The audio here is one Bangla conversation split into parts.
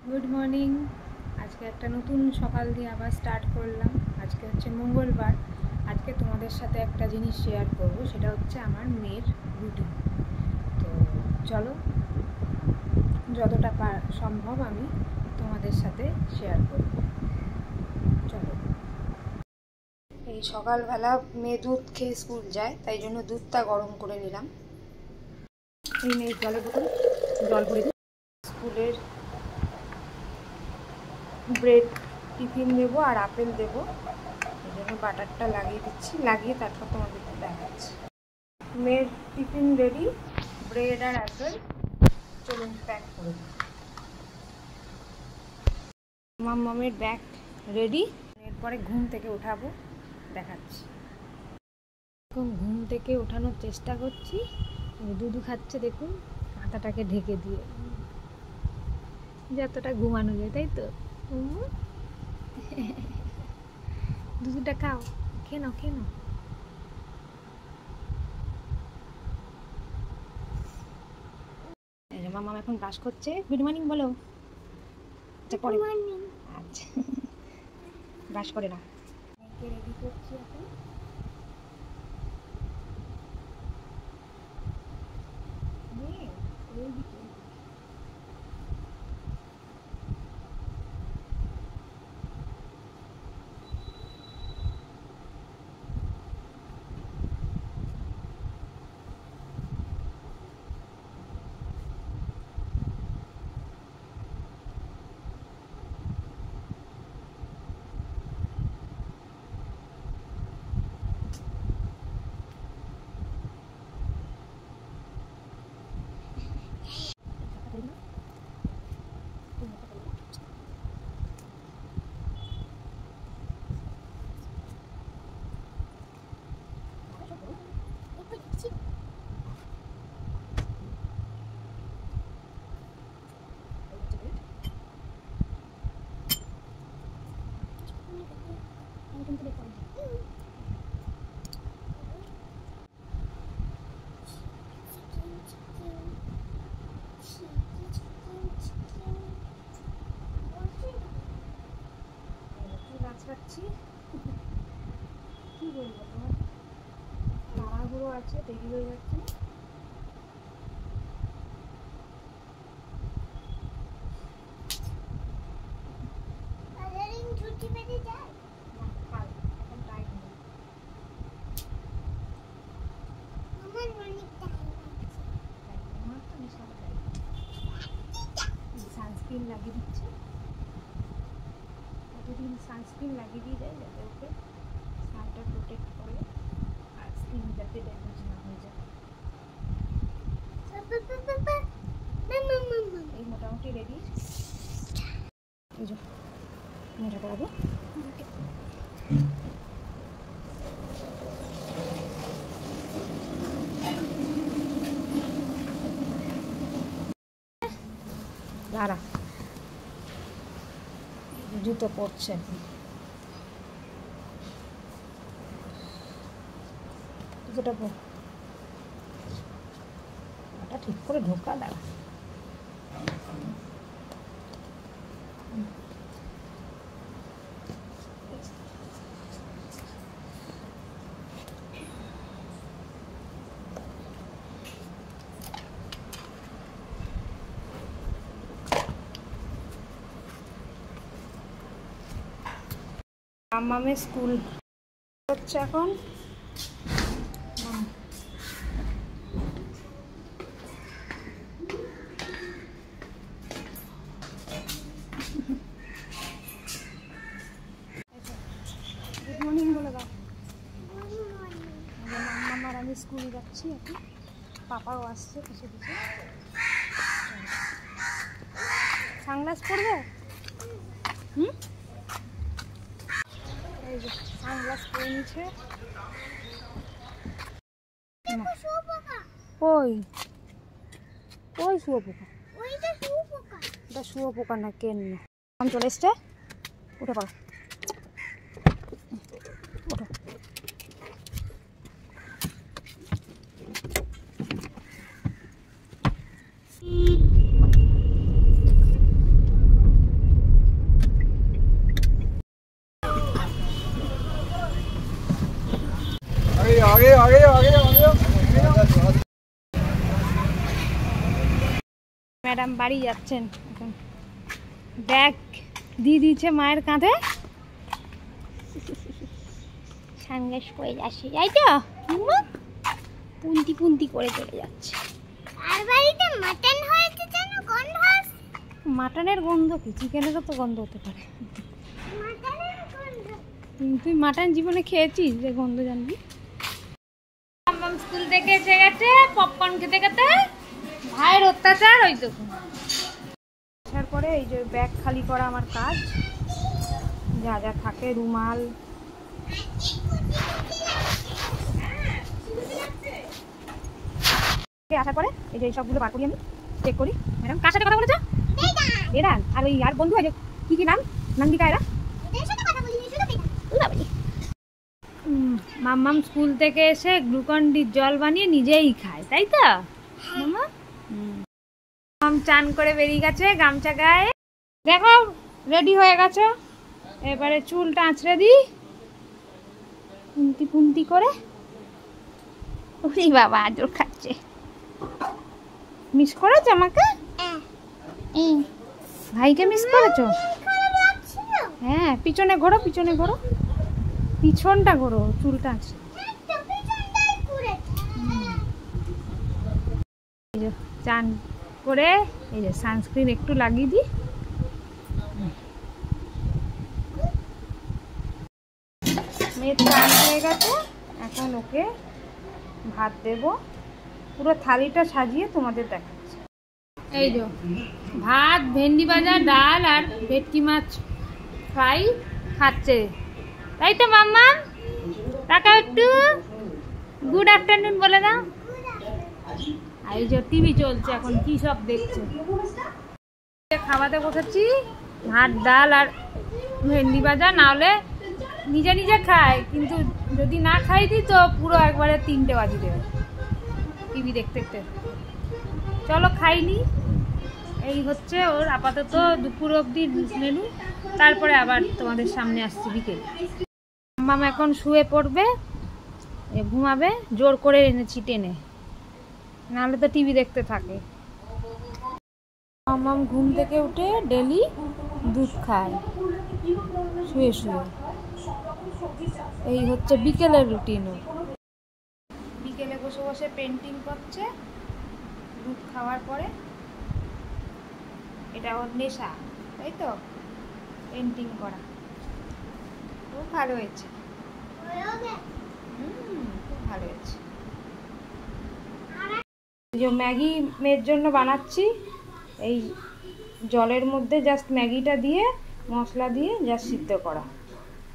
Good morning. আজকে একটা নতুন সকাল দিয়ে আবার স্টার্ট করলাম। আজকে হচ্ছে মঙ্গলবার। আজকে তোমাদের সাথে একটা জিনিস শেয়ার করব, সেটা হচ্ছে আমার মেয়ের রুটিন। তো চলো, যতটা সম্ভব আমি তোমাদের সাথে শেয়ার করব। চলো। এই সকালবেলা মেয়ে দুধ খেয়ে স্কুল যায়, তাই জন্য দুধটা গরম করে নিলাম। এই মেয়ে জলের বোতল, জল ভরে দিই। স্কুলের ব্রেড টিফিন দেবো আর আপেল দেবো, এই জন্য বাটারটা লাগিয়ে দিচ্ছি। লাগিয়ে তারপর তোমাদেরকে দেখাচ্ছি। মেয়ের টিফিন রেডি, ব্রেড আর আপেল। চলুন প্যাক করে দিই। মামের ব্যাগ রেডি। এরপরে ঘুম থেকে ওঠাবো, দেখাচ্ছি। এখন ঘুম থেকে ওঠানোর চেষ্টা করছি। দুধু খাচ্ছে, দেখুন মাথাটাকে ঢেকে দিয়ে, যতটা ঘুমানো যায়, তাই তো। দুধটা খাও, খেয়ে নাও, খেয়ে নাও। মামা এখন ব্রাশ করছে। গুড মর্নিং বলো। Good morning. আচ্ছা, ব্রাশ করে না। রেডি করছি এখন। ওইদিকে পাচ্ছি। কি বলবো, তোমার তাড়াহুড়ো আছে, দেরি হয়ে যাচ্ছে। সানস্ক্রিন লাগিয়ে দিচ্ছে, প্রতিদিন সানস্ক্রিন লাগিয়ে দিয়ে যায়, যাতে ওকে সানটা প্রোটেক্ট করে আর স্কিন যাতে ড্যামেজ না হয়ে যায়। এই মোটামুটি রেডি। এই যে মোটা করাবো। দাঁড়া, জুতো পড়ছে। জুতোটা পর, ওটা ঠিক করে ঢোকা। দাঁড়া, মামামের স্কুল হচ্ছে এখন। গুড মর্নিং বলে দাও। মামার আমি স্কুল যাচ্ছি এখন, পাপাও আসছে পিছু পিছু। সানগ্লাস পরবে? এই যে সানগ্লাস পরে নিচ্ছে। কই কই শুয়োপোকা? এটা শুয়োপোকা না, কেন আম চলে এসছে। উঠে পড়ো, ওঠো। ম্যাডাম বাড়ি যাচ্ছেন এখন। ব্যাগ দিয়ে দিয়েছে মায়ের কাঁধে, সানগ্লাস পরে যাচ্ছে, তাই তো পুন্তি পুন্তি করে চলে যাচ্ছে। আর বাড়িতে মাটন হয়েছে জানো, গন্ধ আসছে। মাটনের গন্ধ কি, চিকেনেরও তো গন্ধ হতে পারে। মাটনের গন্ধ। তুই মাটন জীবনে খেয়েছিস যে গন্ধ জানবি? মাম্মাম স্কুল থেকে এসে গেছে, পপকর্ন খেতে খেতে। ভাইয়ের অত্যাচার ওই তো। আসার পরে এই যে ব্যাগ খালি করা আমার কাজ, যা যা থাকে, রুমাল, আসার পরে এই যে সবগুলো বার করি, আমি চেক করি। ম্যাডাম কার সাথে কথা বলেছো? বেদান। আর ওই আর বন্ধু আছে কি কি নাম, নন্দিকা, এরা মাম্মাম স্কুল থেকে এসে গ্লুকন-ডির জল বানিয়ে নিজেই খায়, তাই তো মাম্মা? চান করে বেরিয়ে গেছে গামছা গায়ে। দেখো রেডি হয়ে গেছে, এবারে চুলটা আঁচড়ে দিই পুন্তি পুন্তি করে। ওরে বাবা আদর খাচ্ছে। মিস করেছো আমাকে? ভাইকে মিস করেছো? হ্যাঁ, পিছনে ঘোরো, পিছনে ঘোরো, পিছনটা ঘোরো, চুলটা আছে। চান করে এই যে সানস্ক্রিন একটু লাগিয়ে দিই। মেয়ের চান হয়ে গেছে, এখন ওকে ভাত দেব। পুরো থালিটা সাজিয়ে তোমাদের দেখাচ্ছি। এই যে ভাত, ভেন্ডি ভাজা, ডাল আর ভেটকি মাছ ফ্রাই খাচ্ছে, তাই তো মাম্মা? তাকাও একটু, গুড আফটারনুন বলে দাও। আর এই যে টিভি চলছে এখন, কি সব দেখছে। খাওয়াতে বসেছি, ভাত, ডাল আর ভেন্ডি ভাজা। না হলে নিজে নিজে খায়, কিন্তু যদি না খাই দিই তো পুরো একবারে 3টে বাজিয়ে দেবে টিভি দেখতে দেখতে। চলো খাইনি। এই হচ্ছে ওর আপাতত দুপুর অবধি মেনু, তারপরে আবার তোমাদের সামনে আসছি বিকেল। মাম্মাম এখন শুয়ে পড়বে, ঘুমাবে। জোর করে এনেছি টেনে, নাহলে তো টিভি দেখতে থাকে। মাম্মাম ঘুম থেকে উঠে ডেলি দুধ খায় শুয়ে শুয়ে। এই হচ্ছে বিকেলের রুটিন। বিকেলে বসে বসে পেন্টিং করছে দুধ খাওয়ার পরে। এটা ওর নেশা, তাই তো? পেন্টিং করা খুব ভালো হয়েছে। খুব ভালো হয়েছে। যে ম্যাগি মেয়ের জন্য বানাচ্ছি, এই জলের মধ্যে জাস্ট ম্যাগিটা দিয়ে মশলা দিয়ে জাস্ট সিদ্ধ করা,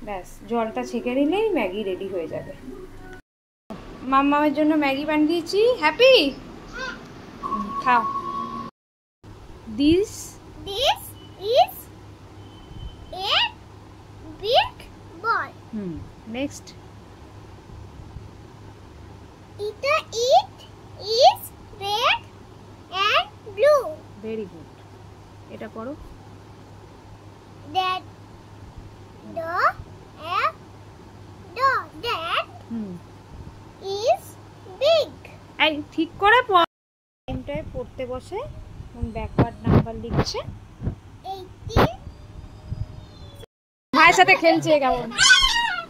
ব্যাস জলটা ছেঁকে নিলেই ম্যাগি রেডি হয়ে যাবে। মাম্মামের জন্য ম্যাগি বানিয়েছি। হ্যাপি? খাও। This is a big ball. Next. It is red and blue. Very good. এটা করো। That is big. এই ঠিক করে টাইমটায় পড়তে বসে ব্যাকওয়ার্ড নাম্বার লিখছে। 18. ভাইয়ের সাথে খেলছে কেমন।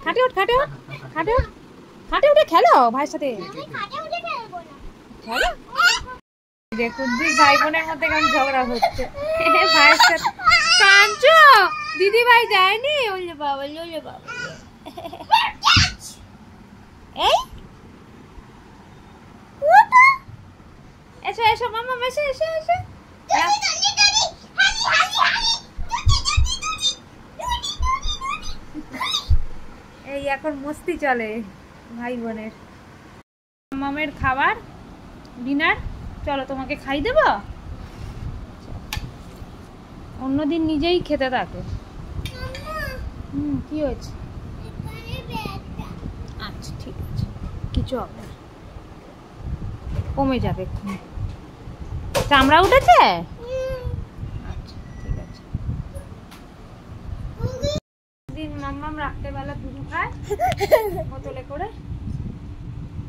খাটে উঠ, খাটে উঠ, খাটে উঠ, খাটে উঠে খেলো ভাইয়ের সাথে। আমি খাটে উঠে খেলবো না। খেলো। দেখুন দুই ভাই বোনের মধ্যে কেমন ঝগড়া হচ্ছে। ভাইয়ের সাথে কাঁদছো? দিদি ভাই যায়নি? ওলে বাবা, ওলে বাবা। এই এসো এসো মাম্মা, এসো এসো এসো। এই এখন মস্তি চলে ভাই বোনের। মামের খাবার ডিনার, চলো তোমাকে খাই দেব। অন্যদিন নিজেই খেতে থাকে। কি হয়েছে? আচ্ছা ঠিক আছে, কিছু হবে না, কমে যাবে এক্ষুনি। চামড়া উঠেছে? আচ্ছা ঠিক আছে। দিন মাম্মাম রাত্রেবেলা দুধ খায় বোতলে করে,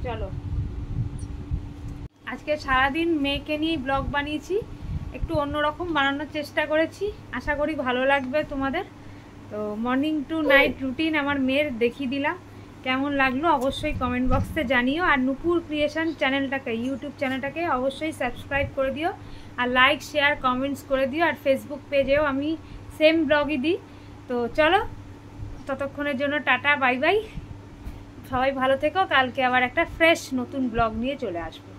চলো, আজকে সারাদিন মেয়েকে নিয়ে ব্লগ বানিয়েছি, একটু অন্যরকম বানানোর চেষ্টা করেছি, আশা করি ভালো লাগবে তোমাদের। তো মর্নিং টু নাইট রুটিন আমার মেয়ের দেখিয়ে দিলাম, কেমন লাগলো অবশ্যই কমেন্ট বক্সে জানিও। আর নূপুর ক্রিয়েশন চ্যানেলটাকে, ইউটিউব চ্যানেলটাকে অবশ্যই সাবস্ক্রাইব করে দিও, আর লাইক শেয়ার কমেন্টস করে দিও। আর ফেসবুক পেজেও আমি সেম ব্লগই দিই। তো চলো, ততক্ষণের জন্য টাটা, বাই বাই, সবাই ভালো থেকো। কালকে আবার একটা ফ্রেশ নতুন ব্লগ নিয়ে চলে আসবো।